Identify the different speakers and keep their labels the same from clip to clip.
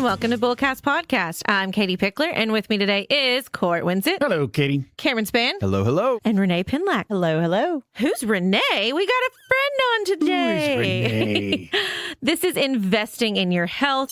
Speaker 1: welcome to BullCast Podcast. I'm Katie Pickler, and with me today is Court Winsett.
Speaker 2: Hello, Katie.
Speaker 1: Cameron Spann.
Speaker 3: Hello, hello.
Speaker 1: And Renee Pinlac.
Speaker 4: Hello, hello.
Speaker 1: Who's Renee? We got a friend on today.
Speaker 2: Who is Renee?
Speaker 1: This is investing in your health.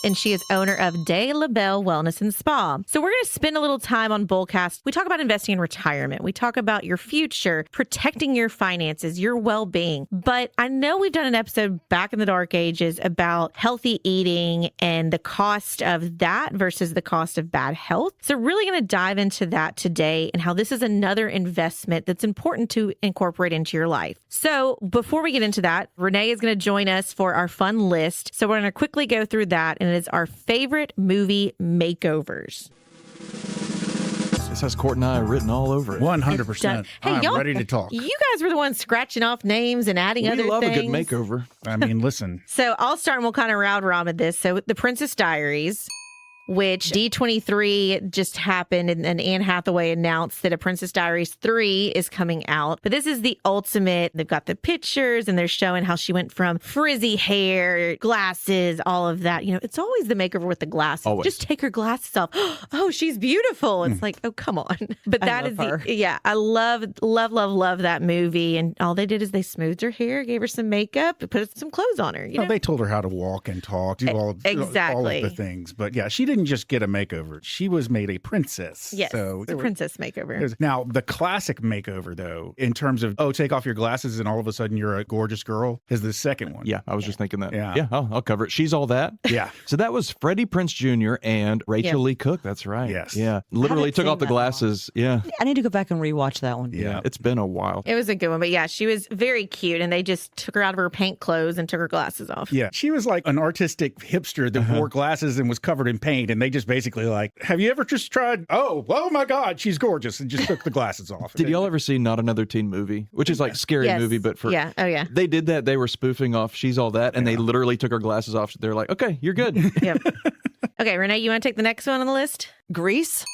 Speaker 1: And she is owner of De La Belle Wellness and Spa. So we're going to spend a little time on BullCast. We talk about investing in retirement. We talk about your future, protecting your finances, your well-being. But I know we've done an episode back in the dark ages about healthy eating and the cost of that versus the cost of bad health. So really going to dive into that today and how this is another investment that's important to incorporate into your life. So before we get into that, Renee is going to join us for our fun list. So we're going to quickly go through that, and it is our favorite movie makeovers.
Speaker 3: This has Court and I written all over it.
Speaker 2: 100%.
Speaker 1: Hey,
Speaker 2: I'm
Speaker 1: y'all,
Speaker 2: ready to talk.
Speaker 1: You guys were the ones scratching off names and adding other things.
Speaker 3: We love a good makeover.
Speaker 2: I mean, listen.
Speaker 1: So I'll start and we'll kind of round robin this. So The Princess Diaries, which D23 just happened, and Anne Hathaway announced that A Princess Diaries 3 is coming out. But this is the ultimate. They've got the pictures and they're showing how she went from frizzy hair, glasses, all of that. You know, it's always the makeover with the glasses.
Speaker 3: Always.
Speaker 1: Just take her glasses off. Oh, she's beautiful. It's like, oh, come on. But that is
Speaker 4: her.
Speaker 1: I love that movie. And all they did is they smoothed her hair, gave her some makeup, put some clothes on her. You know?
Speaker 2: They told her how to walk and talk, do all of the things. But yeah, she didn't just get a makeover. She was made a princess.
Speaker 1: Yes,
Speaker 2: so
Speaker 1: the princess makeover.
Speaker 2: Now, the classic makeover, though, in terms of, take off your glasses and all of a sudden you're a gorgeous girl, is the second one.
Speaker 3: Yeah, I was just thinking that.
Speaker 2: Yeah.
Speaker 3: I'll cover it. She's All That.
Speaker 2: Yeah.
Speaker 3: So that was Freddie Prinze Jr. and Rachel Lee Cook. That's right.
Speaker 2: Yes.
Speaker 3: Yeah. Literally took
Speaker 4: seen
Speaker 3: off the
Speaker 4: that one.
Speaker 3: glasses. Yeah.
Speaker 4: I need to go back and rewatch that one.
Speaker 3: Yeah. It's been a while.
Speaker 1: It was a good one, but yeah, she was very cute, and they just took her out of her paint clothes and took her glasses off.
Speaker 2: Yeah. She was like an artistic hipster that wore glasses and was covered in paint, and they just basically like, have you ever just tried, oh my God, she's gorgeous, and just took the glasses off.
Speaker 3: Did y'all ever see Not Another Teen Movie? Which is like scary
Speaker 1: Yes.
Speaker 3: movie, but for...
Speaker 1: Yeah. Oh, yeah.
Speaker 3: They did that. They were spoofing off She's All That, and they literally took her glasses off. They're like, okay, you're good.
Speaker 1: Yep. Okay, Renee, you want to take the next one on the list?
Speaker 4: Grease?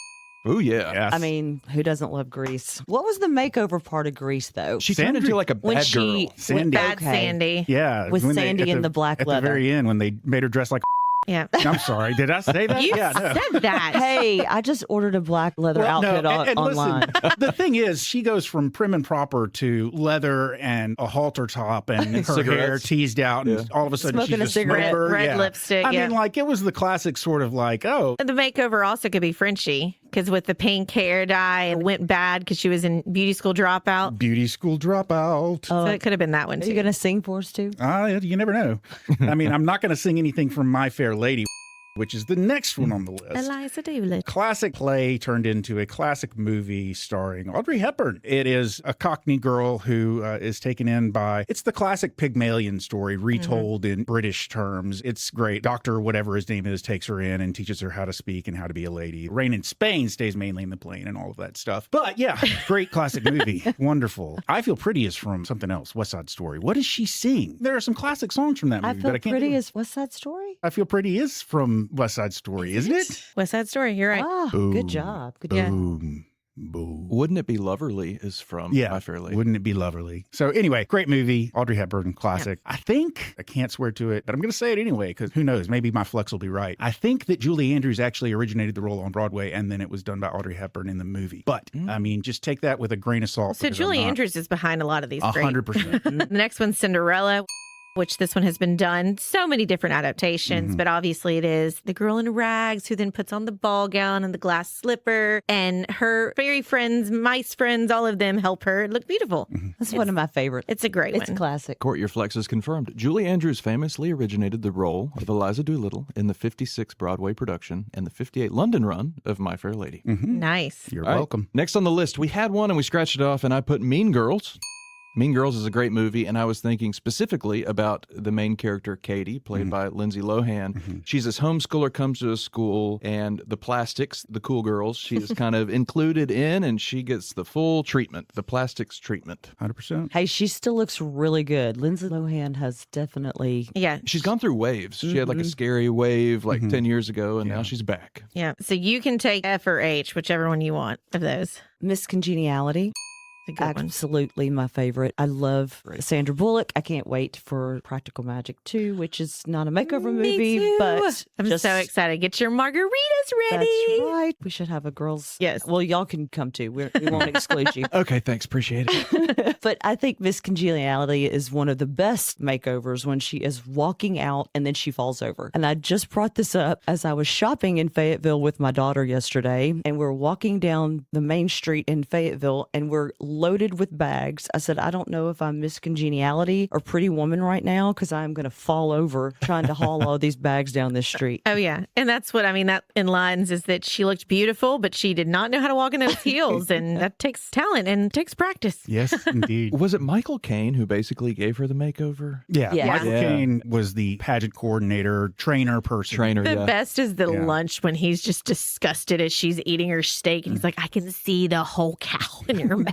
Speaker 3: Oh, yeah.
Speaker 2: Yes.
Speaker 4: I mean, who doesn't love Grease? What was the makeover part of Grease, though?
Speaker 3: She turned into like a
Speaker 1: When
Speaker 3: bad
Speaker 1: she
Speaker 3: girl.
Speaker 2: Sandy.
Speaker 1: Bad
Speaker 4: Okay.
Speaker 1: Sandy.
Speaker 2: Yeah.
Speaker 4: With
Speaker 2: when
Speaker 4: Sandy
Speaker 2: at
Speaker 4: in the black
Speaker 2: at
Speaker 4: leather.
Speaker 2: the very end, when they made her dress like
Speaker 1: Yeah.
Speaker 2: I'm sorry. Did I say that?
Speaker 1: You
Speaker 2: Yeah, no.
Speaker 1: said that.
Speaker 4: Hey, I just ordered a black leather outfit
Speaker 2: and
Speaker 4: online.
Speaker 2: Listen, the thing is, she goes from prim and proper to leather and a halter top and her hair
Speaker 3: Cigarettes.
Speaker 2: teased out, and all of a sudden
Speaker 4: Smoking
Speaker 2: she's
Speaker 4: a cigarette.
Speaker 2: smoker.
Speaker 1: Red lipstick,
Speaker 2: I
Speaker 1: yeah.
Speaker 2: mean, like, it was the classic sort of like,
Speaker 1: The makeover also could be Frenchie, because with the pink hair dye, it went bad because she was in beauty school dropout.
Speaker 2: beauty school dropout.
Speaker 1: So it could have been that one
Speaker 4: Are
Speaker 1: too.
Speaker 4: you going to sing for us, too?
Speaker 2: You never know. I mean, I'm not going to sing anything from My Fair Lady, which is the next one on the list.
Speaker 1: Eliza Doolittle.
Speaker 2: Classic play turned into a classic movie starring Audrey Hepburn. It is a Cockney girl who is taken in by, it's the classic Pygmalion story retold in British terms. It's great. Doctor, whatever his name is, takes her in and teaches her how to speak and how to be a lady. Reign in Spain stays mainly in the plane and all of that stuff. But yeah, great classic movie. Wonderful. I Feel Pretty is from something else, West Side Story. What does she sing? There are some classic songs from that movie,
Speaker 4: I
Speaker 2: but
Speaker 4: Feel
Speaker 2: I can't
Speaker 4: Pretty
Speaker 2: do it.
Speaker 4: as West Side Story?
Speaker 2: I Feel Pretty is from West Side Story, isn't it?
Speaker 1: West Side Story. You're right.
Speaker 4: Ah,
Speaker 2: Boom.
Speaker 4: good job. Good
Speaker 1: Yeah.
Speaker 2: Boom. Boom.
Speaker 3: Wouldn't It Be Loverly is from
Speaker 2: Yeah,
Speaker 3: My Fair Lady.
Speaker 2: Wouldn't It Be Lovely? So anyway, great movie, Audrey Hepburn, classic. I think, I can't swear to it, but I'm going to say it anyway, because who knows, maybe my flex will be right. I think that Julie Andrews actually originated the role on Broadway, and then it was done by Audrey Hepburn in the movie. But, I mean, just take that with a grain of salt.
Speaker 1: So Julie Andrews is behind a lot of these. Great.
Speaker 2: 100%.
Speaker 1: The next one's Cinderella, which this one has been done so many different adaptations, but obviously it is the girl in rags who then puts on the ball gown and the glass slipper, and her fairy friends, mice friends, all of them help her look beautiful.
Speaker 4: That's one of my favorites.
Speaker 1: It's a great
Speaker 4: It's a
Speaker 1: one.
Speaker 4: classic.
Speaker 3: Court, your flex is confirmed. Julie Andrews famously originated the role of Eliza Doolittle in the 56 Broadway production and the 58 London run of My Fair Lady.
Speaker 1: Nice.
Speaker 2: You're
Speaker 3: All right,
Speaker 2: welcome.
Speaker 3: Next on the list, we had one and we scratched it off, and I put Mean Girls. Mean Girls is a great movie, and I was thinking specifically about the main character, Katie, played by Lindsay Lohan. She's this homeschooler, comes to a school, and the plastics, the cool girls, she's kind of included in, and she gets the full treatment, the plastics treatment.
Speaker 2: 100%.
Speaker 4: Hey, she still looks really good. Lindsay Lohan has definitely...
Speaker 1: Yeah.
Speaker 3: She's gone through waves. She had like a scary wave like 10 years ago, and now she's back.
Speaker 1: Yeah. So you can take F or H, whichever one you want of those.
Speaker 4: Miss Congeniality.
Speaker 1: a good one.
Speaker 4: Absolutely my favorite. I love Sandra Bullock. I can't wait for Practical Magic 2, which is not a makeover
Speaker 1: Me
Speaker 4: movie,
Speaker 1: too.
Speaker 4: but
Speaker 1: I'm
Speaker 4: just-
Speaker 1: so excited. Get your margaritas ready.
Speaker 4: That's right. We should have a girls.
Speaker 1: Yes.
Speaker 4: Well, y'all can come too. We won't exclude you.
Speaker 3: Okay, thanks. Appreciate it.
Speaker 4: But I think Miss Congeniality is one of the best makeovers when she is walking out and then she falls over. And I just brought this up as I was shopping in Fayetteville with my daughter yesterday, and we're walking down the main street in Fayetteville and we're loaded with bags. I said, I don't know if I'm Miss Congeniality or Pretty Woman right now because I'm going to fall over trying to haul all these bags down this street.
Speaker 1: Oh, yeah. And that's what I mean. That in lines is that she looked beautiful, but she did not know how to walk in those heels. And that takes talent and takes practice.
Speaker 2: Yes, indeed.
Speaker 3: Was it Michael Caine who basically gave her the makeover?
Speaker 2: Yeah,
Speaker 4: Yeah.
Speaker 2: Michael
Speaker 3: Yeah.
Speaker 2: Caine was the pageant coordinator, trainer person.
Speaker 3: Trainer,
Speaker 1: The
Speaker 3: yeah.
Speaker 1: best is the
Speaker 2: Yeah.
Speaker 1: lunch when he's just disgusted as she's eating her steak. And he's like, I can see the whole cow in your mouth.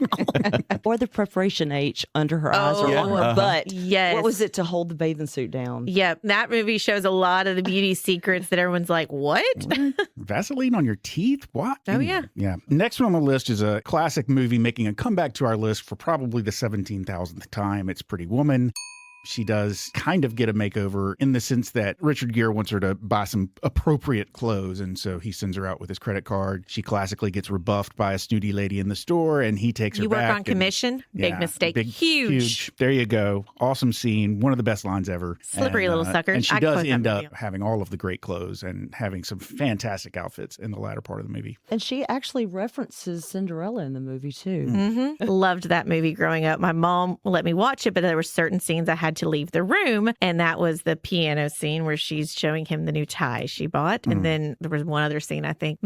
Speaker 4: Or the preparation H under her eyes or
Speaker 1: Oh,
Speaker 4: on her
Speaker 3: uh-huh.
Speaker 4: butt.
Speaker 1: Yes.
Speaker 4: What was it to hold the bathing suit down?
Speaker 1: Yep. That movie shows a lot of the beauty secrets that everyone's like, what?
Speaker 2: Vaseline on your teeth? What?
Speaker 1: Oh, yeah.
Speaker 2: Yeah. Next one on the list is a classic movie making a comeback to our list for probably the 17,000th time. It's Pretty Woman. She does kind of get a makeover in the sense that Richard Gere wants her to buy some appropriate clothes. And so he sends her out with his credit card. She classically gets rebuffed by a snooty lady in the store and he takes her
Speaker 1: You
Speaker 2: back.
Speaker 1: work on
Speaker 2: and-
Speaker 1: commission? Big
Speaker 2: Yeah,
Speaker 1: mistake.
Speaker 2: big-
Speaker 1: Huge.
Speaker 2: There you go. Awesome scene. One of the best lines ever.
Speaker 1: Slippery little sucker.
Speaker 2: And she
Speaker 1: I
Speaker 2: does
Speaker 1: quote that
Speaker 2: end up
Speaker 1: movie.
Speaker 2: having all of the great clothes and having some fantastic outfits in the latter part of the movie.
Speaker 4: And she actually references Cinderella in the movie too.
Speaker 1: Mm-hmm. Loved that movie growing up. My mom let me watch it, but there were certain scenes I had to leave the room. And that was the piano scene where she's showing him the new tie she bought. And then there was one other scene, I think.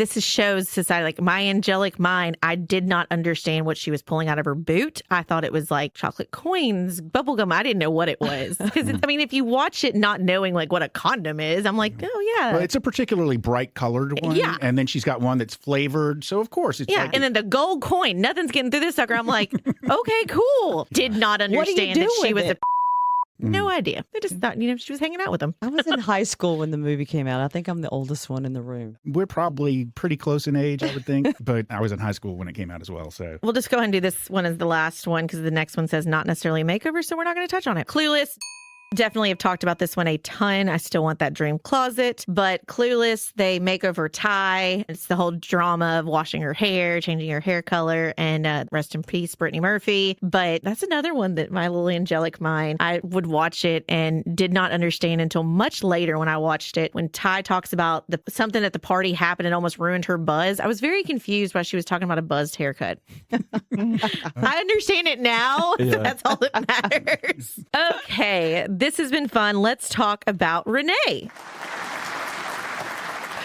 Speaker 1: Shows society, like my angelic mind, I did not understand what she was pulling out of her boot. I thought it was like chocolate coins, bubblegum. I didn't know what it was. Because, I mean, if you watch it not knowing like what a condom is, I'm like, oh, yeah.
Speaker 2: Well, it's a particularly bright colored one.
Speaker 1: Yeah.
Speaker 2: And then she's got one that's flavored. So, of course, it's
Speaker 1: Yeah,
Speaker 2: like
Speaker 1: and then the gold coin, nothing's getting through this sucker. I'm like, okay, cool. Did not
Speaker 4: What do you
Speaker 1: understand
Speaker 4: do
Speaker 1: that she
Speaker 4: with
Speaker 1: was
Speaker 4: it?
Speaker 1: no idea. I just thought, she was hanging out with them.
Speaker 4: I was in high school when the movie came out. I think I'm the oldest one in the room.
Speaker 2: we're probably pretty close in age, I would think. But I was in high school when it came out as well. So,
Speaker 1: We'll just go ahead and do this one as the last one because the next one says not necessarily a makeover, so we're not going to touch on it. Clueless. Definitely have talked about this one a ton. I still want that dream closet, but Clueless, they make over Ty. It's the whole drama of washing her hair, changing her hair color, and rest in peace, Brittany Murphy. But that's another one that my little angelic mind, I would watch it and did not understand until much later when I watched it. When Ty talks about something at the party happened and almost ruined her buzz, I was very confused why she was talking about a buzzed haircut. I understand it now.
Speaker 3: Yeah.
Speaker 1: That's all that matters. Okay, this has been fun. Let's talk about Renee.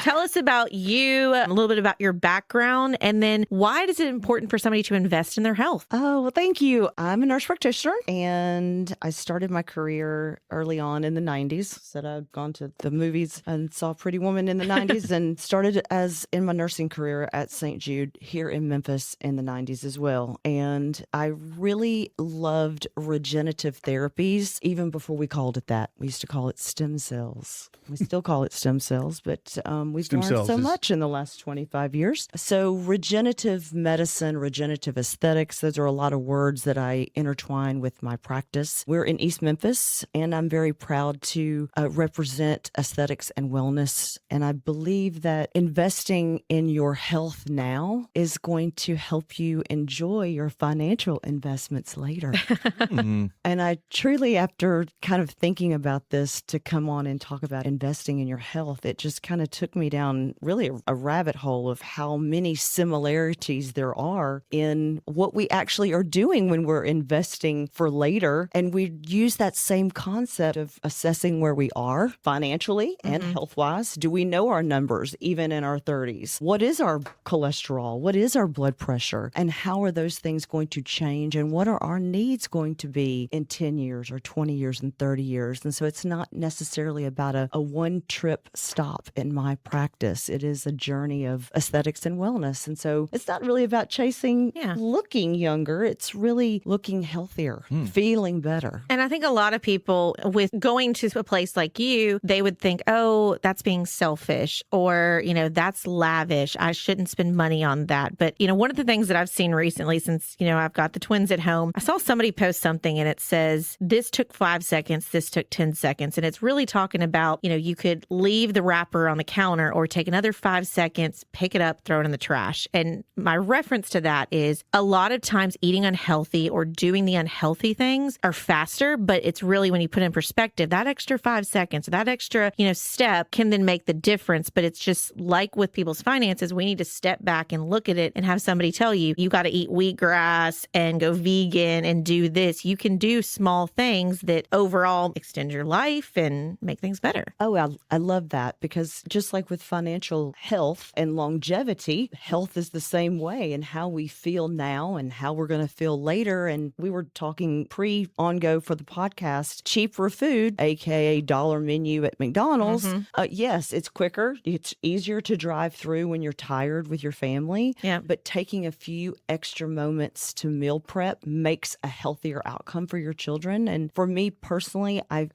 Speaker 1: Tell us about you, a little bit about your background, and then why is it important for somebody to invest in their health?
Speaker 4: Oh, well, thank you. I'm a nurse practitioner, and I started my career early on in the 90s. Said I'd gone to the movies and saw Pretty Woman in the 90s and started as in my nursing career at St. Jude here in Memphis in the 90s as well. And I really loved regenerative therapies, even before we called it that. We used to call it stem cells. We still call it stem cells, but we've
Speaker 2: Stem
Speaker 4: learned
Speaker 2: cells
Speaker 4: so
Speaker 2: is-
Speaker 4: much in the last 25 years. So regenerative medicine, regenerative aesthetics, those are a lot of words that I intertwine with my practice. We're in East Memphis, and I'm very proud to represent aesthetics and wellness. And I believe that investing in your health now is going to help you enjoy your financial investments later.
Speaker 3: Mhm.
Speaker 4: And I truly, after kind of thinking about this to come on and talk about investing in your health, it just kind of took me down really a rabbit hole of how many similarities there are in what we actually are doing when we're investing for later. And we use that same concept of assessing where we are financially and health wise. Do we know our numbers even in our 30s? What is our cholesterol? What is our blood pressure? And how are those things going to change? And what are our needs going to be in 10 years or 20 years and 30 years? And so it's not necessarily about a one trip stop in my practice. It is a journey of aesthetics and wellness. And so it's not really about chasing looking younger. It's really looking healthier, feeling better.
Speaker 1: And I think a lot of people with going to a place like you, they would think, oh, that's being selfish, or, that's lavish. I shouldn't spend money on that. But, one of the things that I've seen recently since, I've got the twins at home, I saw somebody post something and it says, this took 5 seconds, this took 10 seconds. And it's really talking about, you could leave the wrapper on the counter or take another 5 seconds, pick it up, throw it in the trash. And my reference to that is a lot of times eating unhealthy or doing the unhealthy things are faster, but it's really when you put it in perspective, that extra 5 seconds, that extra, step can then make the difference. But it's just like with people's finances, we need to step back and look at it and have somebody tell you, you got to eat wheatgrass and go vegan and do this. You can do small things that overall extend your life and make things better.
Speaker 4: Oh, I love that, because just like with financial health and longevity, health is the same way, and how we feel now and how we're going to feel later. And we were talking pre-on-go for the podcast, cheaper food, aka dollar menu at McDonald's. Yes, it's quicker. It's easier to drive through when you're tired with your family.
Speaker 1: Yeah.
Speaker 4: But taking a few extra moments to meal prep makes a healthier outcome for your children. And for me personally, I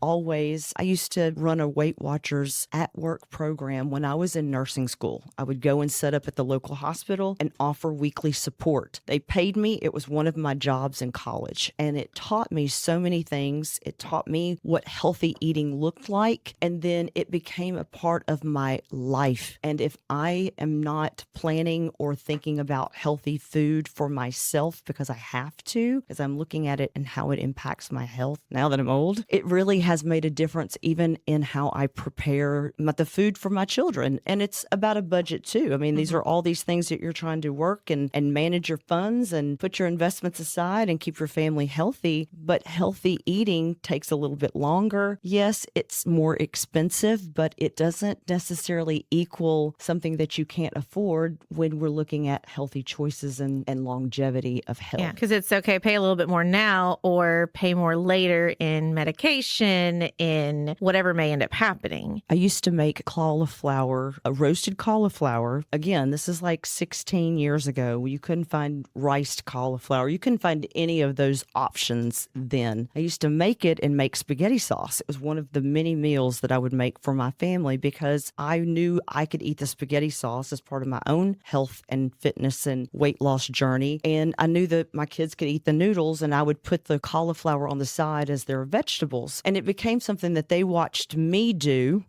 Speaker 4: used to run a Weight Watchers at work program when I was in nursing school. I would go and set up at the local hospital and offer weekly support. They paid me. It was one of my jobs in college, and it taught me so many things. It taught me what healthy eating looked like, and then it became a part of my life. And if I am not planning or thinking about healthy food for myself because I have to, because I'm looking at it and how it impacts my health now that I'm old, it really has made a difference even in how I prepare the food for my children. And it's about a budget too. I mean, these are all these things that you're trying to work and manage your funds and put your investments aside and keep your family healthy. But healthy eating takes a little bit longer. Yes, it's more expensive, but it doesn't necessarily equal something that you can't afford when we're looking at healthy choices and longevity of health.
Speaker 1: Yeah, because it's okay, pay a little bit more now or pay more later in medication, in whatever may end up happening.
Speaker 4: I used to make a roasted cauliflower. Again, this is like 16 years ago. You couldn't find riced cauliflower. You couldn't find any of those options then. I used to make it and make spaghetti sauce. It was one of the many meals that I would make for my family because I knew I could eat the spaghetti sauce as part of my own health and fitness and weight loss journey. And I knew that my kids could eat the noodles, and I would put the cauliflower on the side as their vegetables. And it became something that they watched me do.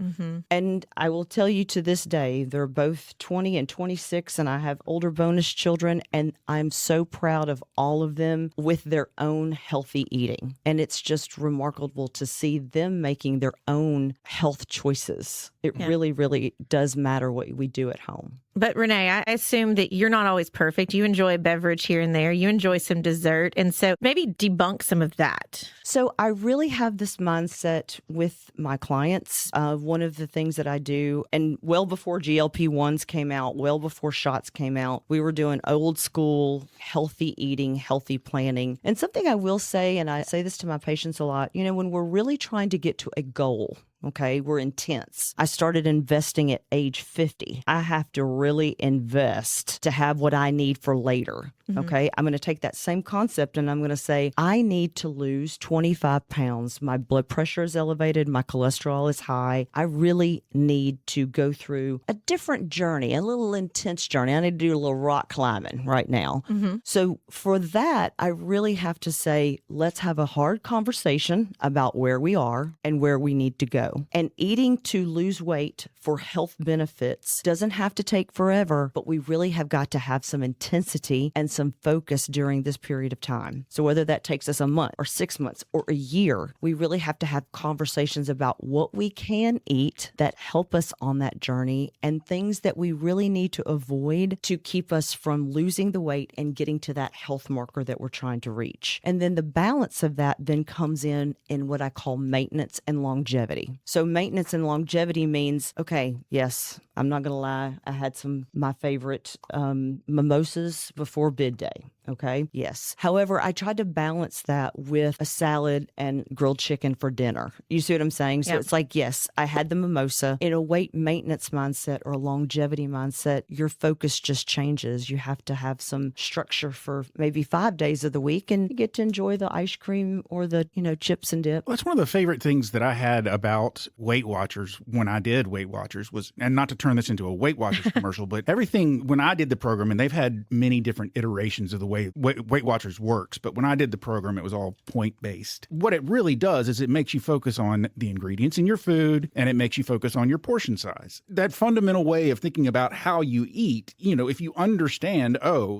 Speaker 4: And I will tell you, to this day, they're both 20 and 26, and I have older bonus children, and I'm so proud of all of them with their own healthy eating. And it's just remarkable to see them making their own health choices. It really, really does matter what we do at home.
Speaker 1: But Renee, I assume that you're not always perfect. You enjoy a beverage here and there. You enjoy some dessert. And so maybe debunk some of that.
Speaker 4: So I really have this mindset with my clients. One of the things that I do, and well before GLP-1s came out, well before shots came out, we were doing old school healthy eating, healthy planning. And something I will say, and I say this to my patients a lot, when we're really trying to get to a goal, okay, we're intense. I started investing at age 50. I have to really invest to have what I need for later. Okay, I'm going to take that same concept and I'm going to say, I need to lose 25 pounds. My blood pressure is elevated. My cholesterol is high. I really need to go through a different journey, a little intense journey. I need to do a little rock climbing right now. So for that, I really have to say, let's have a hard conversation about where we are and where we need to go. And eating to lose weight for health benefits doesn't have to take forever, but we really have got to have some intensity and some focus during this period of time. So whether that takes us a month or 6 months or a year, we really have to have conversations about what we can eat that help us on that journey and things that we really need to avoid to keep us from losing the weight and getting to that health marker that we're trying to reach. And then the balance of that then comes in what I call maintenance and longevity. longevity. So maintenance and longevity means, okay, yes, I'm not going to lie. I had my favorite mimosas before bid day. Okay. Yes. However, I tried to balance that with a salad and grilled chicken for dinner. You see what I'm saying? So it's like, yes, I had the mimosa. In a weight maintenance mindset or a longevity mindset, your focus just changes. You have to have some structure for maybe 5 days of the week, and you get to enjoy the ice cream or the, chips and dip.
Speaker 2: Well, that's one of the favorite things that I had about Weight Watchers when I did Weight Watchers was, and not to turn this into a Weight Watchers commercial, but everything when I did the program, and they've had many different iterations of the way Weight Watchers works, but when I did the program, it was all point-based. What it really does is it makes you focus on the ingredients in your food, and it makes you focus on your portion size. That fundamental way of thinking about how you eat, if you understand,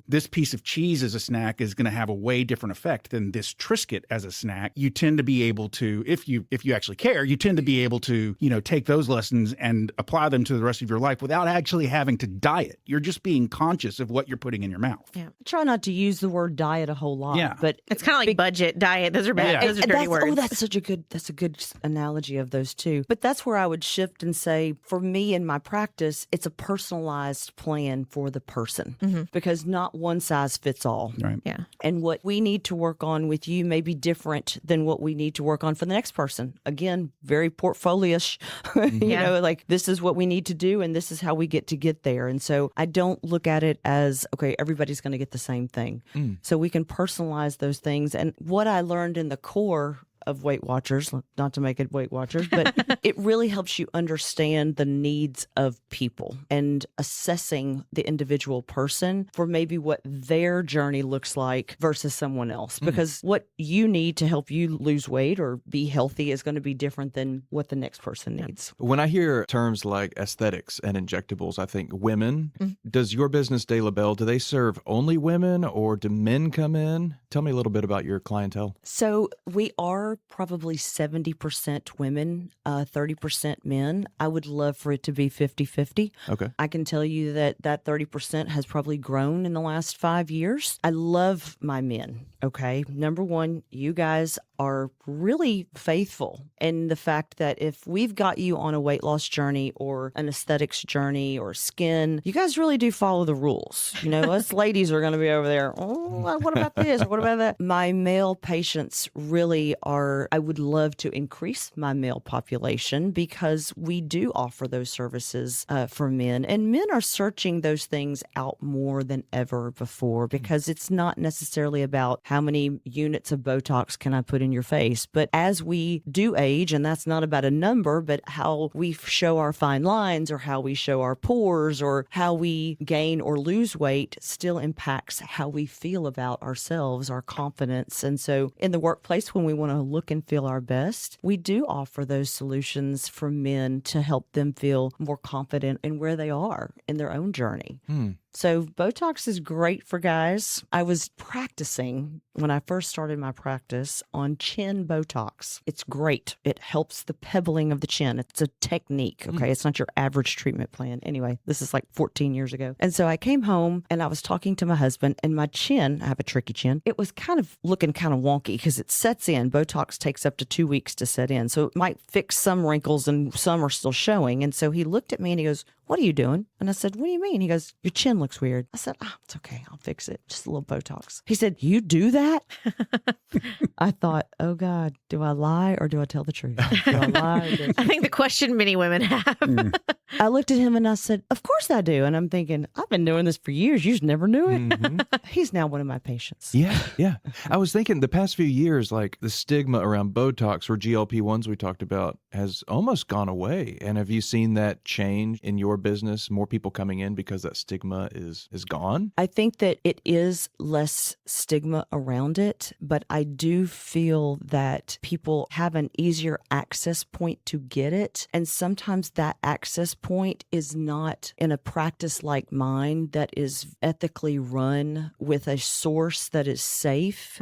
Speaker 2: this piece of cheese as a snack is going to have a way different effect than this Triscuit as a snack, you tend to be able to, if you actually care, you tend to be able to, take those lessons and apply them to the rest of your life without actually having to diet. You're just being conscious of what you're putting in your mouth.
Speaker 4: Yeah. Try not to use the word diet a whole lot.
Speaker 2: Yeah.
Speaker 4: But
Speaker 1: it's kind of like budget, diet. Those are bad. Those are dirty words.
Speaker 4: Oh, that's a good analogy of those two. But that's where I would shift and say, for me in my practice, it's a personalized plan for the person because not one size fits all.
Speaker 2: Right.
Speaker 1: Yeah.
Speaker 4: And what we need to work on with you may be different than what we need to work on for the next person. Again, very portfolio-ish. Like this is what we need to do and this is how we get there. And so I don't look at it as, okay, everybody's going to get the same thing. So we can personalize those things. And what I learned in the core of Weight Watchers, not to make it Weight Watchers, but it really helps you understand the needs of people and assessing the individual person for maybe what their journey looks like versus someone else. Because what you need to help you lose weight or be healthy is going to be different than what the next person needs.
Speaker 3: When I hear terms like aesthetics and injectables, I think women. Does your business, De La Belle, do they serve only women or do men come in? Tell me a little bit about your clientele.
Speaker 4: So we are probably 70% women, 30% men. I would love for it to be 50-50.
Speaker 3: Okay.
Speaker 4: I can tell you that 30% has probably grown in the last 5 years. I love my men, okay? Number one, you guys are really faithful in the fact that if we've got you on a weight loss journey or an aesthetics journey or skin, you guys really do follow the rules. Us ladies are going to be over there, what about this? What about that? My male patients really are, I would love to increase my male population because we do offer those services for men. And men are searching those things out more than ever before because it's not necessarily about how many units of Botox can I put in your face. But as we do age, and that's not about a number, but how we show our fine lines or how we show our pores or how we gain or lose weight still impacts how we feel about ourselves, our confidence. And so in the workplace, when we want to look and feel our best, we do offer those solutions for men to help them feel more confident in where they are in their own journey. So Botox is great for guys. I was practicing when I first started my practice on chin Botox. It's great. It helps the pebbling of the chin. It's a technique, okay? It's not your average treatment plan. Anyway, this is like 14 years ago. And so I came home and I was talking to my husband and my chin, I have a tricky chin, it was kind of looking kind of wonky because it sets in. Botox takes up to 2 weeks to set in. So it might fix some wrinkles and some are still showing. And so he looked at me and he goes, "What are you doing?" And I said, "What do you mean?" He goes, "Your chin looks weird." I said, "It's okay. I'll fix it. Just a little Botox." He said, "You do that?" I thought, oh God, do I lie or do I tell the truth? Do I lie? Or do
Speaker 1: I think the question many women have.
Speaker 4: I looked at him and I said, "Of course I do." And I'm thinking, I've been doing this for years. You just never knew it. He's now one of my patients.
Speaker 3: Yeah. I was thinking the past few years, like the stigma around Botox or GLP-1s we talked about has almost gone away. And have you seen that change in your business? More people coming in because that stigma is gone?
Speaker 4: I think that it is less stigma around it, but I do feel that people have an easier access point to get it. And sometimes that access point is not in a practice like mine that is ethically run with a source that is safe.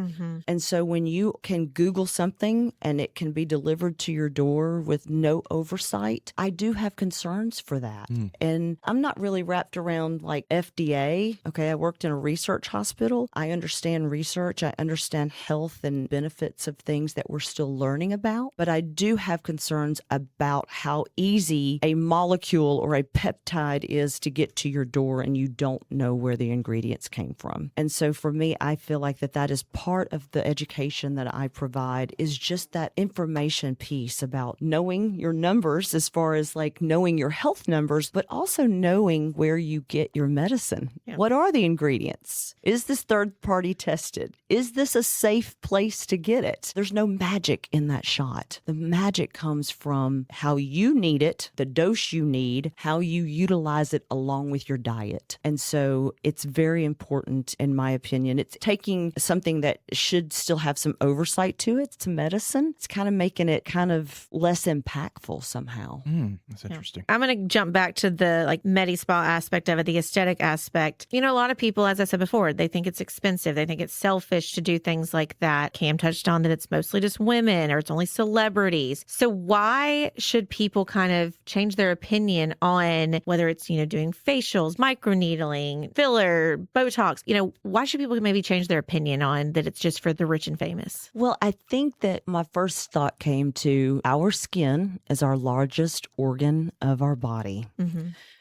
Speaker 4: And so when you can Google something and it can be delivered to your door with no oversight, I do have concerns for that. And I'm not really wrapped around like FDA. Okay, I worked in a research hospital. I understand research. I understand health and benefits of things that we're still learning about. But I do have concerns about how easy a molecule or a peptide is to get to your door and you don't know where the ingredients came from. And so for me, I feel like that is part of the education that I provide, is just that information piece about knowing your numbers as far as like knowing your health numbers, but also knowing where you get your medicine. Yeah. What are the ingredients? Is this third party tested? Is this a safe place to get it? There's no magic in that shot. The magic comes from how you need it, the dose you need, how you utilize it along with your diet. And so it's very important, in my opinion. It's taking something that should still have some oversight to it, to medicine. It's kind of making it kind of less impactful somehow.
Speaker 3: That's interesting.
Speaker 1: I'm going to jump back to the like Medi-Spa aspect of it, the aesthetic aspect. You know, a lot of people, as I said before, they think it's expensive. They think it's selfish to do things like that. Cam touched on that it's mostly just women or it's only celebrities. So why should people kind of change their opinion on whether it's, you know, doing facials, microneedling, filler, Botox? You know, why should people maybe change their opinion on that it's just for the rich and famous?
Speaker 4: Well, I think that my first thought came to our skin as our largest organ of our body.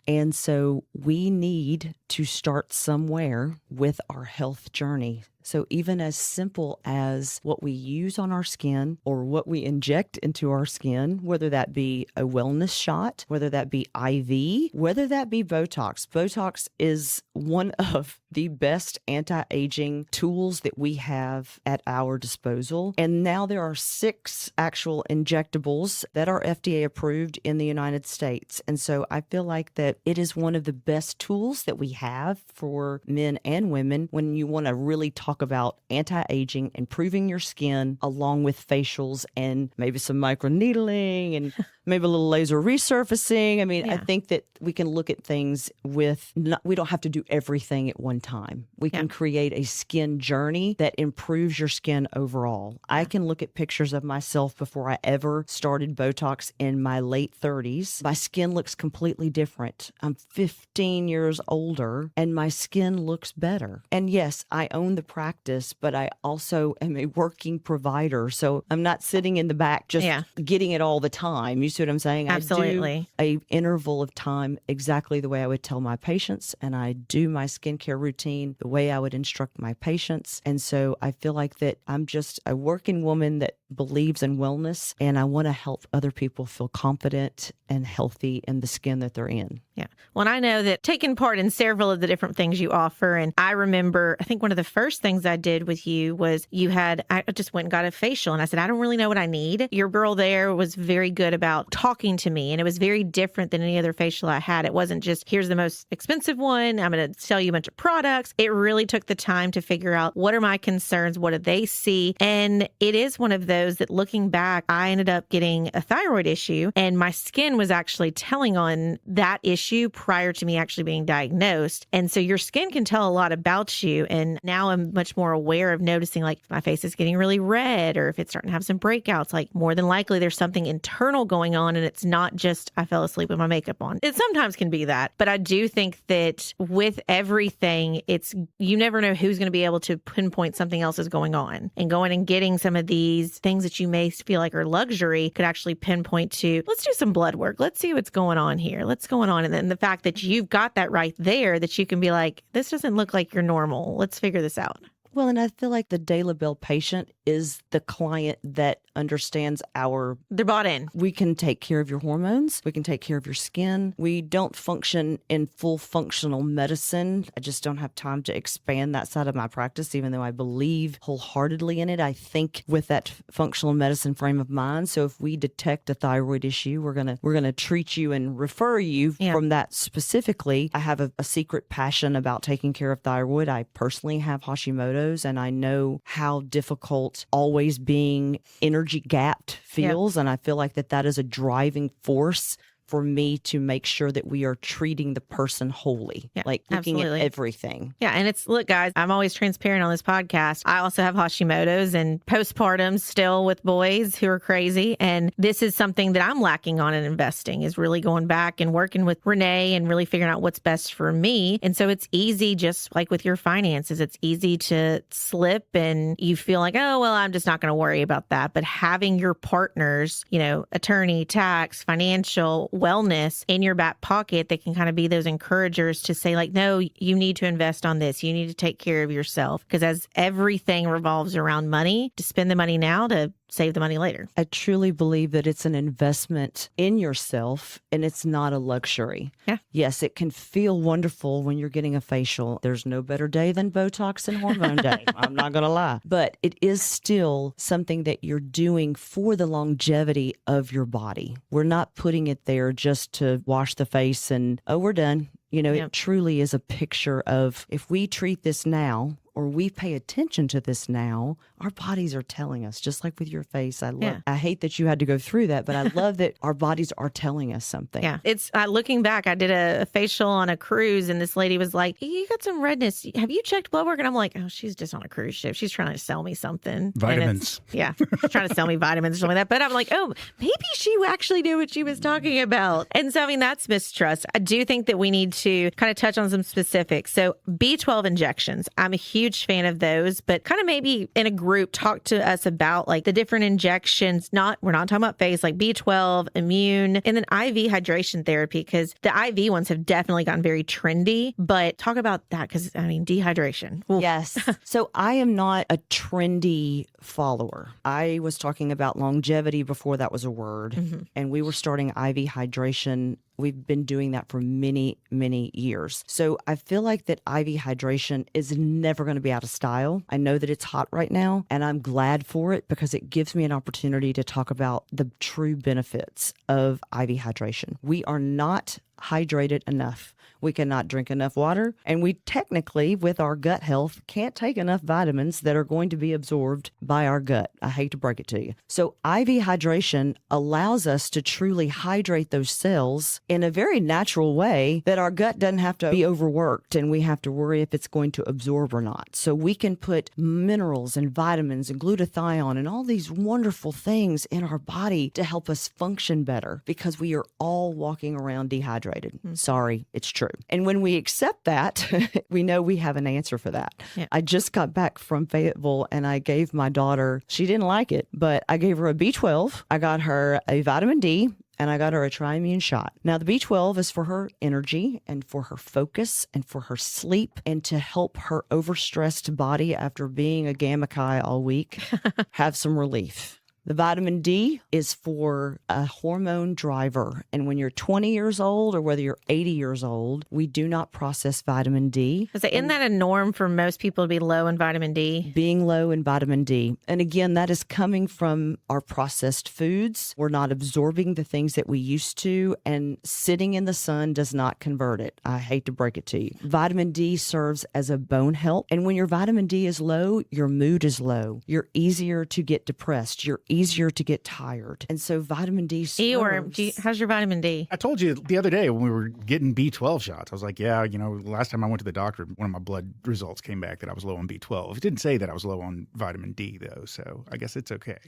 Speaker 4: And so we need to start somewhere with our health journey. So even as simple as what we use on our skin or what we inject into our skin, whether that be a wellness shot, whether that be IV, whether that be Botox. Botox is one of the best anti-aging tools that we have at our disposal. And now there are 6 actual injectables that are FDA approved in the United States. And so I feel like that it is one of the best tools that we have for men and women when you want to really talk about anti-aging, improving your skin, along with facials and maybe some microneedling and maybe a little laser resurfacing. I mean, I think that we can look at things with, we don't have to do everything at one time. We can create a skin journey that improves your skin overall. I can look at pictures of myself before I ever started Botox in my late 30s. My skin looks completely different. I'm 15 years older and my skin looks better. And yes, I own the practice, but I also am a working provider. So I'm not sitting in the back just getting it all the time. You see what I'm saying?
Speaker 1: Absolutely.
Speaker 4: I do a interval of time exactly the way I would tell my patients, and I do my skincare routine the way I would instruct my patients. And so I feel like that I'm just a working woman that believes in wellness, and I want to help other people feel confident and healthy in the skin that they're in.
Speaker 1: Yeah. Well, I know that taking part in several of the different things you offer, and I remember, I think one of the first things I did with you was I just went and got a facial, and I said, I don't really know what I need. Your girl there was very good about talking to me, and it was very different than any other facial I had. It wasn't just, here's the most expensive one, I'm going to sell you a bunch of products. It really took the time to figure out, what are my concerns? What do they see? And it is one of those that, looking back, I ended up getting a thyroid issue, and my skin was actually telling on that issue prior to me actually being diagnosed. And so your skin can tell a lot about you. And now I'm much more aware of noticing, like, if my face is getting really red, or if it's starting to have some breakouts, like, more than likely there's something internal going on, and it's not just I fell asleep with my makeup on. It sometimes can be that. But I do think that with everything, you never know who's going to be able to pinpoint something else is going on. And going and getting some of these things that you may feel like are luxury could actually pinpoint to, let's do some blood work. Let's see what's going on here. What's going on. And then the fact that you've got that right there, that you can be like, this doesn't look like you're normal. Let's figure this out.
Speaker 4: Well, and I feel like the De La Belle patient is the client that understands
Speaker 1: they're bought in.
Speaker 4: We can take care of your hormones. We can take care of your skin. We don't function in full functional medicine. I just don't have time to expand that side of my practice, even though I believe wholeheartedly in it. I think with that functional medicine frame of mind. So if we detect a thyroid issue, we're gonna treat you and refer you from that specifically. I have a secret passion about taking care of thyroid. I personally have Hashimoto's, and I know how difficult always being energy gapped feels. And I feel like that is a driving force for me to make sure that we are treating the person wholly, like looking
Speaker 1: absolutely.
Speaker 4: at everything.
Speaker 1: Yeah. And look, guys, I'm always transparent on this podcast. I also have Hashimoto's and postpartum still with boys who are crazy. And this is something that I'm lacking on in investing, is really going back and working with Renee and really figuring out what's best for me. And so it's easy, just like with your finances, it's easy to slip and you feel like, oh, well, I'm just not going to worry about that. But having your partners, attorney, tax, financial, wellness in your back pocket, they can kind of be those encouragers to say like, no, you need to invest on this. You need to take care of yourself. Because as everything revolves around money, to spend the money now to save the money later.
Speaker 4: I truly believe that it's an investment in yourself and it's not a luxury.
Speaker 1: Yeah.
Speaker 4: Yes, it can feel wonderful when you're getting a facial. There's no better day than Botox and hormone day. I'm not going to lie. But it is still something that you're doing for the longevity of your body. We're not putting it there just to wash the face and, oh, we're done. It truly is a picture of, if we treat this now, or we pay attention to this now, our bodies are telling us, just like with your face. I hate that you had to go through that, but I love that our bodies are telling us something.
Speaker 1: Yeah. It's looking back, I did a facial on a cruise and this lady was like, you got some redness. Have you checked blood work? And I'm like, oh, she's just on a cruise ship. She's trying to sell me something.
Speaker 2: Vitamins.
Speaker 1: Yeah. She's trying to sell me vitamins or something like that. But I'm like, oh, maybe she actually knew what she was talking about. And so, that's mistrust. I do think that we need to kind of touch on some specifics. So B12 injections, I'm a huge fan of those, but kind of maybe in a group talk to us about like the different injections. We're not talking about face, like B12, immune, and then IV hydration therapy, because the IV ones have definitely gotten very trendy. But talk about that, because dehydration. Oof.
Speaker 4: Yes. So I am not a trendy follower. I was talking about longevity before that was a word, and we were starting IV hydration. We've been doing that for many, many years. So I feel like that IV hydration is never going to be out of style. I know that it's hot right now, and I'm glad for it because it gives me an opportunity to talk about the true benefits of IV hydration. We are not hydrated enough. We cannot drink enough water, and we technically, with our gut health, can't take enough vitamins that are going to be absorbed by our gut. I hate to break it to you. So IV hydration allows us to truly hydrate those cells in a very natural way that our gut doesn't have to be overworked and we have to worry if it's going to absorb or not. So we can put minerals and vitamins and glutathione and all these wonderful things in our body to help us function better, because we are all walking around dehydrated. Sorry, it's true. And when we accept that, we know we have an answer for that. Yeah. I just got back from Fayetteville and I gave my daughter, she didn't like it, but I gave her a B12. I got her a vitamin D, and I got her a Triimmune shot. Now, the B12 is for her energy and for her focus and for her sleep and to help her overstressed body after being a gamma chi all week have some relief. The vitamin D is for a hormone driver. And when you're 20 years old or whether you're 80 years old, we do not process vitamin D.
Speaker 1: Isn't that a norm for most people to be low in vitamin D?
Speaker 4: Being low in vitamin D. And again, that is coming from our processed foods. We're not absorbing the things that we used to, and sitting in the sun does not convert it. I hate to break it to you. Vitamin D serves as a bone help. And when your vitamin D is low, your mood is low. You're easier to get depressed. You're easier to get tired. And so vitamin D serves.
Speaker 1: How's your vitamin D?
Speaker 2: I told you the other day when we were getting B12 shots, I was like, yeah, last time I went to the doctor, one of my blood results came back that I was low on B12. It didn't say that I was low on vitamin D, though, so I guess it's okay.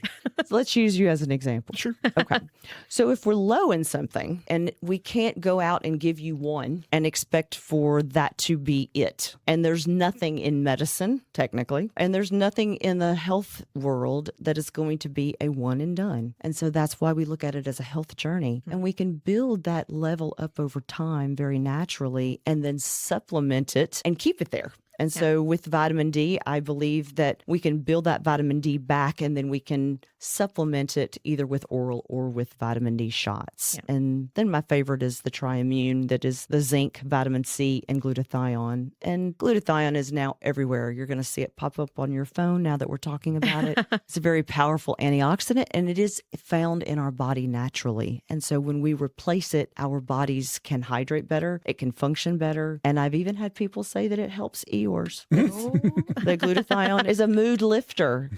Speaker 4: So let's use you as an example.
Speaker 2: Sure.
Speaker 4: Okay. So if we're low in something and we can't go out and give you one and expect for that to be it, and there's nothing in medicine, technically, and there's nothing in the health world that is going to be a one and done. And so that's why we look at it as a health journey. And we can build that level up over time very naturally and then supplement it and keep it there. And so with vitamin D, I believe that we can build that vitamin D back and then we can supplement it either with oral or with vitamin D shots. Yeah. And then my favorite is the Triimmune, that is the zinc, vitamin C, and glutathione. And glutathione is now everywhere. You're going to see it pop up on your phone now that we're talking about it. It's a very powerful antioxidant, and it is found in our body naturally. And so when we replace it, our bodies can hydrate better, it can function better. And I've even had people say that it helps yours. The glutathione is a mood lifter.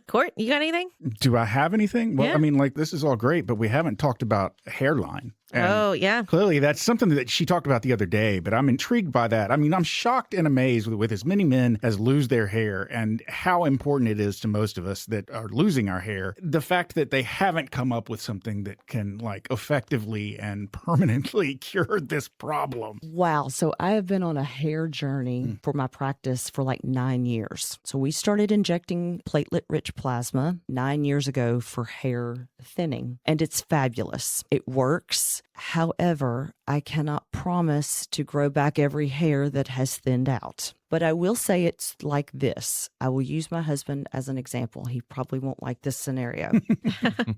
Speaker 1: Court, you got anything?
Speaker 2: Do I have anything? Well,
Speaker 1: Yeah.
Speaker 2: I mean, like, this is all great, but we haven't talked about hairline. And
Speaker 1: Oh, yeah.
Speaker 2: clearly, that's something that she talked about the other day, but I'm intrigued by that. I mean, I'm shocked and amazed with as many men as lose their hair and how important it is to most of us that are losing our hair. The fact that they haven't come up with something that can like effectively and permanently cure this problem.
Speaker 4: Wow. So I have been on a hair journey for my practice for like 9 years. So we started injecting platelet-rich plasma 9 years ago for hair thinning, and it's fabulous. It works. However, I cannot promise to grow back every hair that has thinned out. But I will say it's like this. I will use my husband as an example. He probably won't like this scenario.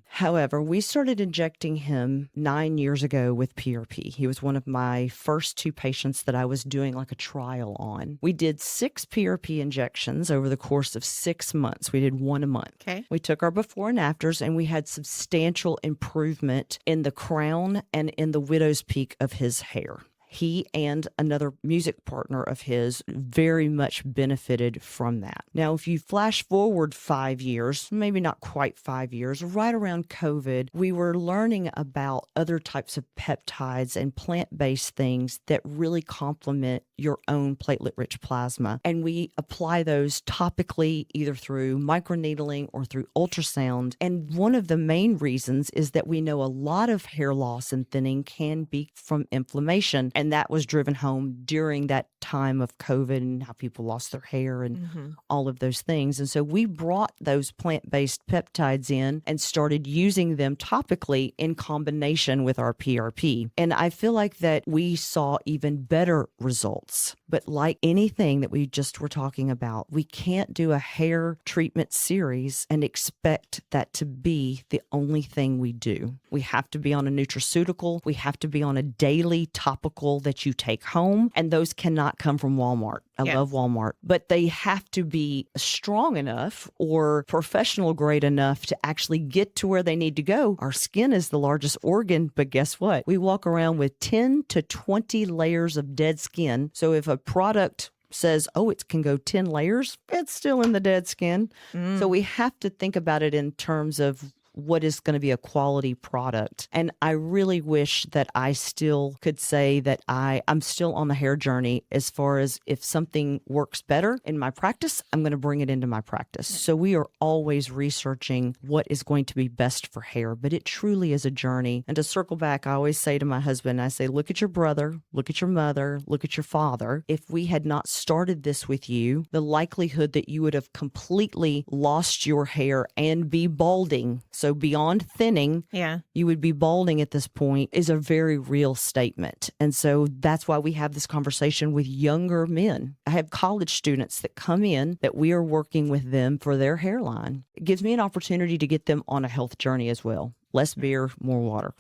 Speaker 4: However, we started injecting him 9 years ago with PRP. He was one of my first 2 patients that I was doing like a trial on. We did 6 PRP injections over the course of 6 months. We did 1 a month.
Speaker 1: Okay.
Speaker 4: We took our before and afters, and we had substantial improvement in the crown and in the widow's peak of his hair. He and another music partner of his very much benefited from that. Now, if you flash forward 5 years, maybe not quite 5 years, right around COVID, we were learning about other types of peptides and plant-based things that really complement your own platelet-rich plasma. And we apply those topically, either through microneedling or through ultrasound. And one of the main reasons is that we know a lot of hair loss and thinning can be from inflammation. And that was driven home during that time of COVID and how people lost their hair and all of those things. And so we brought those plant-based peptides in and started using them topically in combination with our PRP. And I feel like that we saw even better results. But like anything that we just were talking about, we can't do a hair treatment series and expect that to be the only thing we do. We have to be on a nutraceutical. We have to be on a daily topical that you take home, and those cannot come from Walmart. I love Walmart, but they have to be strong enough or professional grade enough to actually get to where they need to go. Our skin is the largest organ, but guess what? We walk around with 10 to 20 layers of dead skin. So if a product says, oh, it can go 10 layers, it's still in the dead skin. So we have to think about it in terms of what is going to be a quality product. And I really wish that I still could say that I'm still on the hair journey as far as if something works better in my practice, I'm going to bring it into my practice. So we are always researching what is going to be best for hair, but it truly is a journey. And to circle back, I always say to my husband, I say, look at your brother, look at your mother, look at your father. If we had not started this with you, the likelihood that you would have completely lost your hair and be balding, so beyond thinning, you would be balding at this point, is a very real statement. And so that's why we have this conversation with younger men. I have college students that come in that we are working with them for their hairline. It gives me an opportunity to get them on a health journey as well. Less beer, more water.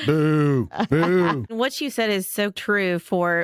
Speaker 2: Boo, boo.
Speaker 1: What you said is so true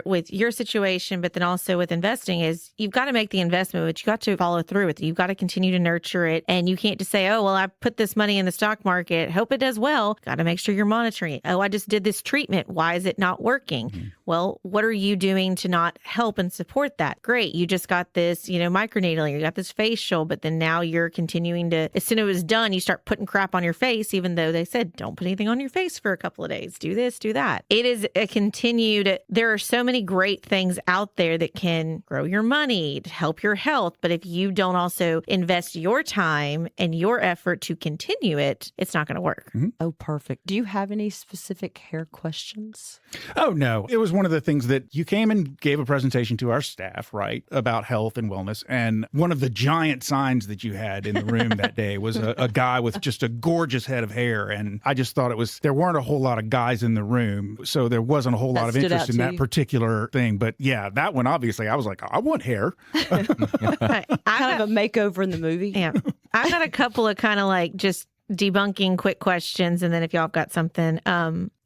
Speaker 1: with your situation, but then also with investing is you've got to make the investment, but you got to follow through with it. You've got to continue to nurture it. And you can't just say, oh, well, I put this money in the stock market. Hope it does well. Got to make sure you're monitoring it. Oh, I just did this treatment. Why is it not working? Well, what are you doing to not help and support that? Great. You just got this, microneedling, you got this facial, but then now you're continuing to, as soon as it was done, you start putting crap on your face, even though they said, don't put anything on your face for a couple of days. Do this, do that. It is a continued, there are so many great things out there that can grow your money, to help your health. But if you don't also invest your time and your effort to continue it, it's not going to work.
Speaker 4: Oh, perfect. Do you have any specific hair questions?
Speaker 2: Oh, no. It was one of the things that you came and gave a presentation to our staff, right, about health and wellness. And one of the giant signs that you had in the room that day was a guy with just a gorgeous head of hair. And I just thought there weren't a whole lot of guys in the room. So there wasn't a whole lot of interest in that particular thing. But yeah, that one, obviously, I was like, I want hair.
Speaker 4: Kind of a makeover in the movie.
Speaker 1: Yeah. I've got a couple of kind of like just debunking quick questions. And then if y'all have got something,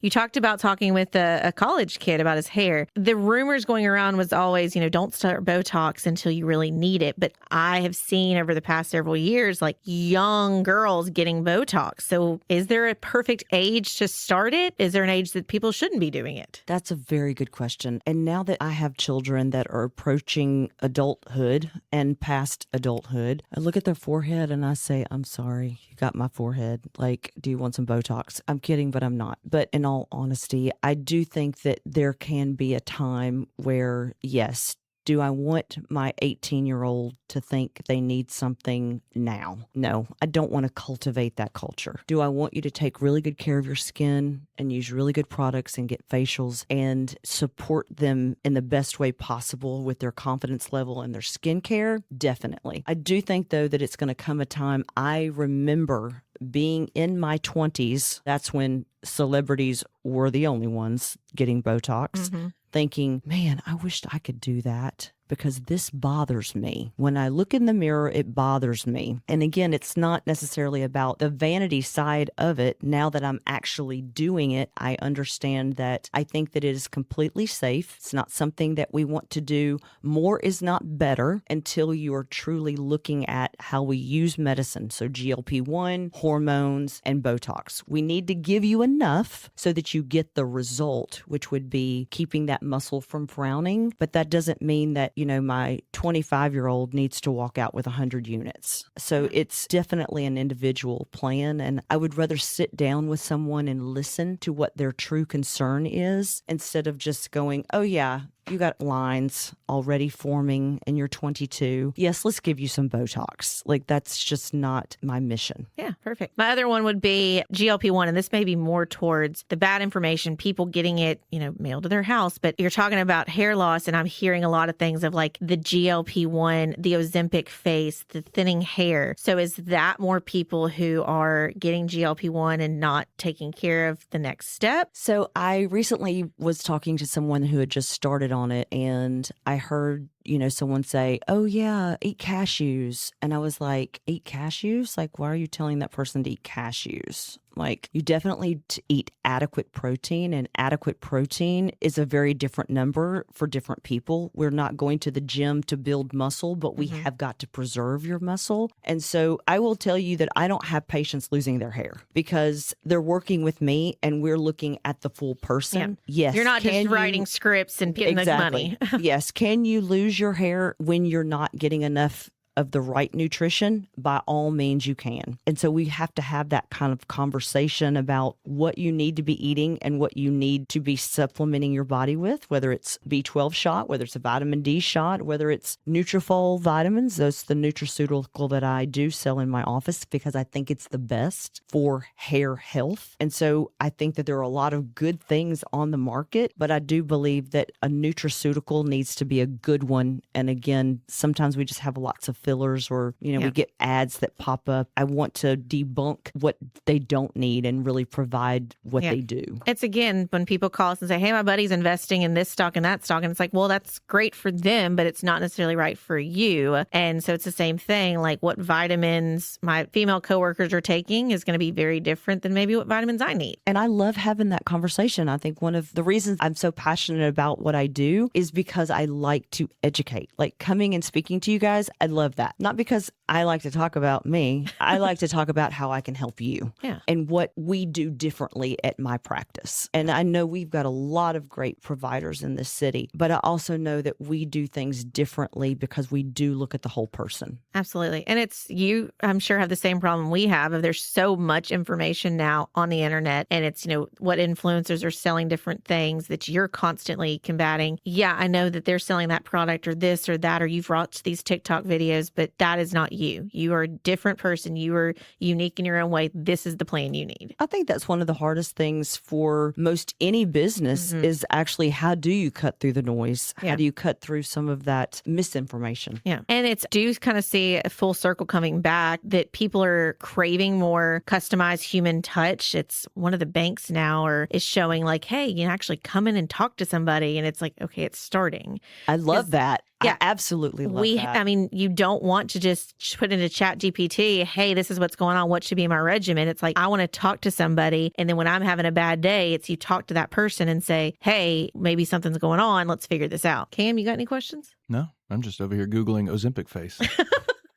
Speaker 1: you talked about talking with a college kid about his hair. The rumors going around was always, don't start Botox until you really need it. But I have seen over the past several years, like young girls getting Botox. So is there a perfect age to start it? Is there an age that people shouldn't be doing it?
Speaker 4: That's a very good question. And now that I have children that are approaching adulthood and past adulthood, I look at their forehead and I say, I'm sorry, you got my forehead. Like, do you want some Botox? I'm kidding, but I'm not. But in all all honesty, I do think that there can be a time where, yes, do I want my 18-year-old to think they need something now? No, I don't want to cultivate that culture. Do I want you to take really good care of your skin and use really good products and get facials and support them in the best way possible with their confidence level and their skincare? Definitely. I do think, though, that it's going to come a time. I remember being in my 20s. That's when celebrities were the only ones getting Botox. Thinking, man, I wished I could do that because this bothers me. When I look in the mirror, it bothers me. And again, it's not necessarily about the vanity side of it. Now that I'm actually doing it, I understand that I think that it is completely safe. It's not something that we want to do. More is not better until you are truly looking at how we use medicine. So GLP-1, hormones, and Botox. We need to give you enough so that you get the result, which would be keeping that muscle from frowning. But that doesn't mean that, my 25-year-old needs to walk out with 100 units. So it's definitely an individual plan. And I would rather sit down with someone and listen to what their true concern is instead of just going, oh yeah, you got lines already forming and you're 22. Yes, let's give you some Botox. Like, that's just not my mission.
Speaker 1: Yeah, perfect. My other one would be GLP-1, and this may be more towards the bad information, people getting it, mailed to their house. But you're talking about hair loss, and I'm hearing a lot of things of like the GLP-1, the Ozempic face, the thinning hair. So is that more people who are getting GLP-1 and not taking care of the next step?
Speaker 4: So I recently was talking to someone who had just started on it, and I heard someone say, oh yeah, eat cashews. And I was like, eat cashews? Like, why are you telling that person to eat cashews? Like, you definitely need to eat adequate protein, and adequate protein is a very different number for different people. We're not going to the gym to build muscle, but we have got to preserve your muscle. And so I will tell you that I don't have patients losing their hair because they're working with me and we're looking at the full person. Yeah. Yes.
Speaker 1: You're not just writing scripts and getting the money.
Speaker 4: Yes. Can you lose your hair when you're not getting enough of the right nutrition? By all means you can. And so we have to have that kind of conversation about what you need to be eating and what you need to be supplementing your body with, whether it's B12 shot, whether it's a vitamin D shot, whether it's Nutrafol vitamins. That's the nutraceutical that I do sell in my office because I think it's the best for hair health. And so I think that there are a lot of good things on the market, but I do believe that a nutraceutical needs to be a good one. And again, sometimes we just have lots of fillers or, we get ads that pop up. I want to debunk what they don't need and really provide what they do.
Speaker 1: It's again, when people call us and say, hey, my buddy's investing in this stock and that stock. And it's like, well, that's great for them, but it's not necessarily right for you. And so it's the same thing. Like what vitamins my female coworkers are taking is going to be very different than maybe what vitamins I need.
Speaker 4: And I love having that conversation. I think one of the reasons I'm so passionate about what I do is because I like to educate. Like coming and speaking to you guys, I love that. Not because I like to talk about me. I like to talk about how I can help you and what we do differently at my practice. And I know we've got a lot of great providers in this city, but I also know that we do things differently because we do look at the whole person.
Speaker 1: Absolutely. And you, I'm sure, have the same problem we have. There's so much information now on the internet, and it's, what influencers are selling different things that you're constantly combating. Yeah, I know that they're selling that product or this or that, or you've watched these TikTok videos, but that is not you. You are a different person. You are unique in your own way. This is the plan you need.
Speaker 4: I think that's one of the hardest things for most any business is actually how do you cut through the noise? How do you cut through some of that misinformation?
Speaker 1: Yeah. And do kind of see a full circle coming back that people are craving more customized human touch. It's one of the banks now is showing like, hey, you can actually come in and talk to somebody. And it's like, okay, it's starting.
Speaker 4: I love that. Yeah, I absolutely love that.
Speaker 1: I mean, you don't want to just put into Chat GPT, hey, this is what's going on. What should be my regimen? It's like, I want to talk to somebody. And then when I'm having a bad day, it's you talk to that person and say, hey, maybe something's going on. Let's figure this out. Cam, you got any questions?
Speaker 3: No, I'm just over here Googling Ozempic face.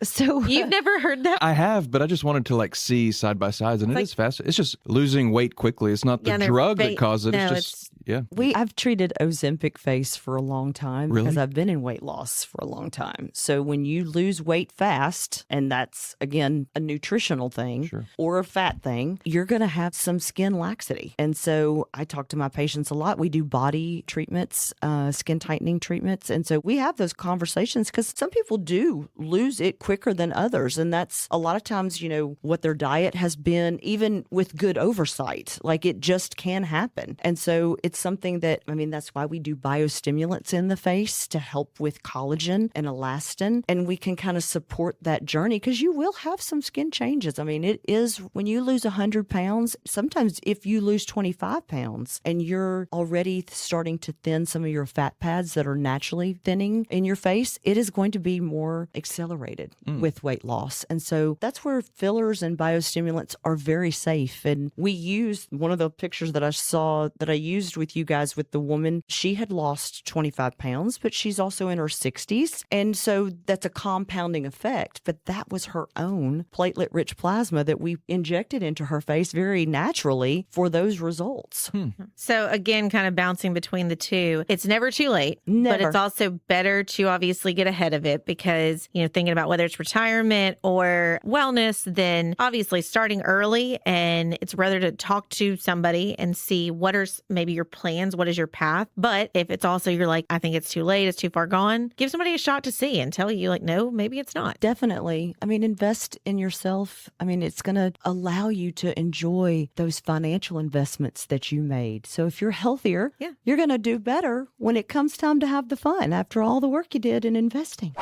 Speaker 4: So
Speaker 1: you've never heard that?
Speaker 3: I have, but I just wanted to see side by sides, and it is fast. It's just losing weight quickly. It's not the drug that causes it.
Speaker 1: No,
Speaker 3: it's just Yeah.
Speaker 4: I've treated Ozempic face for a long time
Speaker 3: Really?
Speaker 4: because I've been in weight loss for a long time. So when you lose weight fast, and that's, again, a nutritional thing or a fat thing, you're going to have some skin laxity. And so I talk to my patients a lot. We do body treatments, skin tightening treatments. And so we have those conversations because some people do lose it quicker than others. And that's a lot of times, what their diet has been, even with good oversight. Like it just can happen. And so it's something that, that's why we do biostimulants in the face to help with collagen and elastin. And we can kind of support that journey because you will have some skin changes. It is when you lose 100 pounds, sometimes if you lose 25 pounds and you're already starting to thin some of your fat pads that are naturally thinning in your face, it is going to be more accelerated with weight loss. And so that's where fillers and biostimulants are very safe. And we use one of the pictures that I saw that I used with you guys with the woman. She had lost 25 pounds, but she's also in her 60s. And so that's a compounding effect. But that was her own platelet-rich plasma that we injected into her face very naturally for those results.
Speaker 1: So again, kind of bouncing between the two, it's never too late, but it's also better to obviously get ahead of it because, thinking about whether it's retirement or wellness, then obviously starting early, and it's rather to talk to somebody and see what are maybe your plans, what is your path. But if it's also you're like, I think it's too late, it's too far gone, give somebody a shot to see and tell you like, no, maybe it's not.
Speaker 4: Definitely. Invest in yourself. It's going to allow you to enjoy those financial investments that you made. So if you're healthier, you're going to do better when it comes time to have the fun after all the work you did in investing.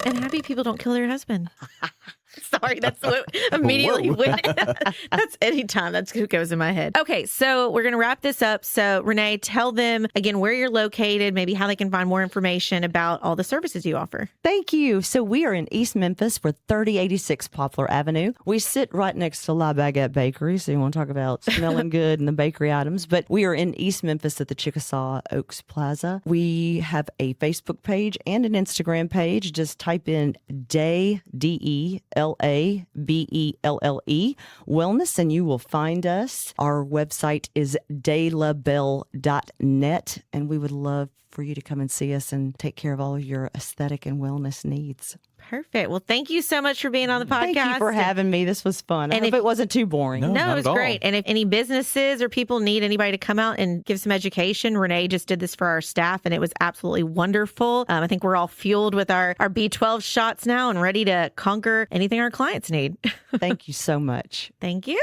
Speaker 1: And happy people don't kill their husband. Sorry, that's what immediately went. That's anytime. That's what goes in my head. Okay, so we're going to wrap this up. So Renee, tell them again where you're located, maybe how they can find more information about all the services you offer.
Speaker 4: Thank you. So we are in East Memphis. We're 3086 Poplar Avenue. We sit right next to La Baguette Bakery. So you want to talk about smelling good and the bakery items. But we are in East Memphis at the Chickasaw Oaks Plaza. We have a Facebook page and an Instagram page. Just type in DAY, DELABELLE, Wellness, and you will find us. Our website is daylabelle.net, and we would love for you to come and see us and take care of all of your aesthetic and wellness needs.
Speaker 1: Perfect. Well, thank you so much for being on the podcast.
Speaker 4: Thank you for having me. This was fun. And I hope it wasn't too boring.
Speaker 1: No, it was great. And if any businesses or people need anybody to come out and give some education, Renee just did this for our staff, and it was absolutely wonderful. I think we're all fueled with our B12 shots now and ready to conquer anything our clients need.
Speaker 4: Thank you so much.
Speaker 1: Thank you.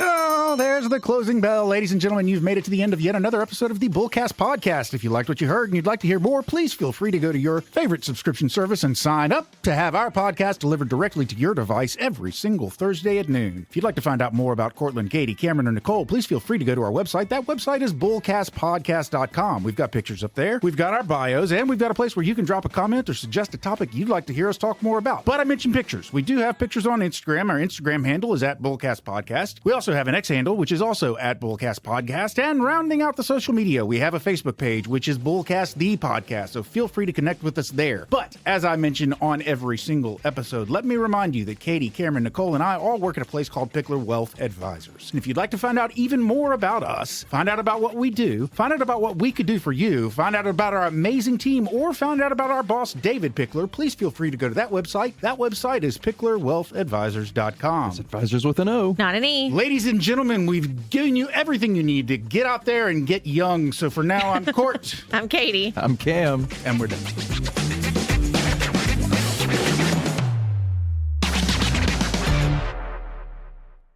Speaker 2: Oh, there's the closing bell. Ladies and gentlemen, you've made it to the end of yet another episode of the BullCast podcast. If you liked what you heard and you'd like to hear more, please feel free to go to your favorite subscription service and sign up to have our podcast delivered directly to your device every single Thursday at noon. If you'd like to find out more about Cortland, Katie, Cameron, or Nicole, please feel free to go to our website. That website is bullcastpodcast.com. We've got pictures up there. We've got our bios, and we've got a place where you can drop a comment or suggest a topic you'd like to hear us talk more about. But I mentioned pictures. We do have pictures on Instagram. Our Instagram handle is at BullCastPodcast. We also have an X handle, which is also at BullCast Podcast. And rounding out the social media, we have a Facebook page, which is BullCast the Podcast. So feel free to connect with us there. But as I mention on every single episode, let me remind you that Katie, Cameron, Nicole, and I all work at a place called Pickler Wealth Advisors. And if you'd like to find out even more about us, find out about what we do, find out about what we could do for you, find out about our amazing team, or find out about our boss, David Pickler, please feel free to go to that website. That website is picklerwealthadvisors.com.
Speaker 3: It's advisors with an O.
Speaker 1: Not an E.
Speaker 2: Ladies and gentlemen, we've given you everything you need to get out there and get young. So for now, I'm Court.
Speaker 1: I'm Katie.
Speaker 3: I'm Cam.
Speaker 2: And we're done.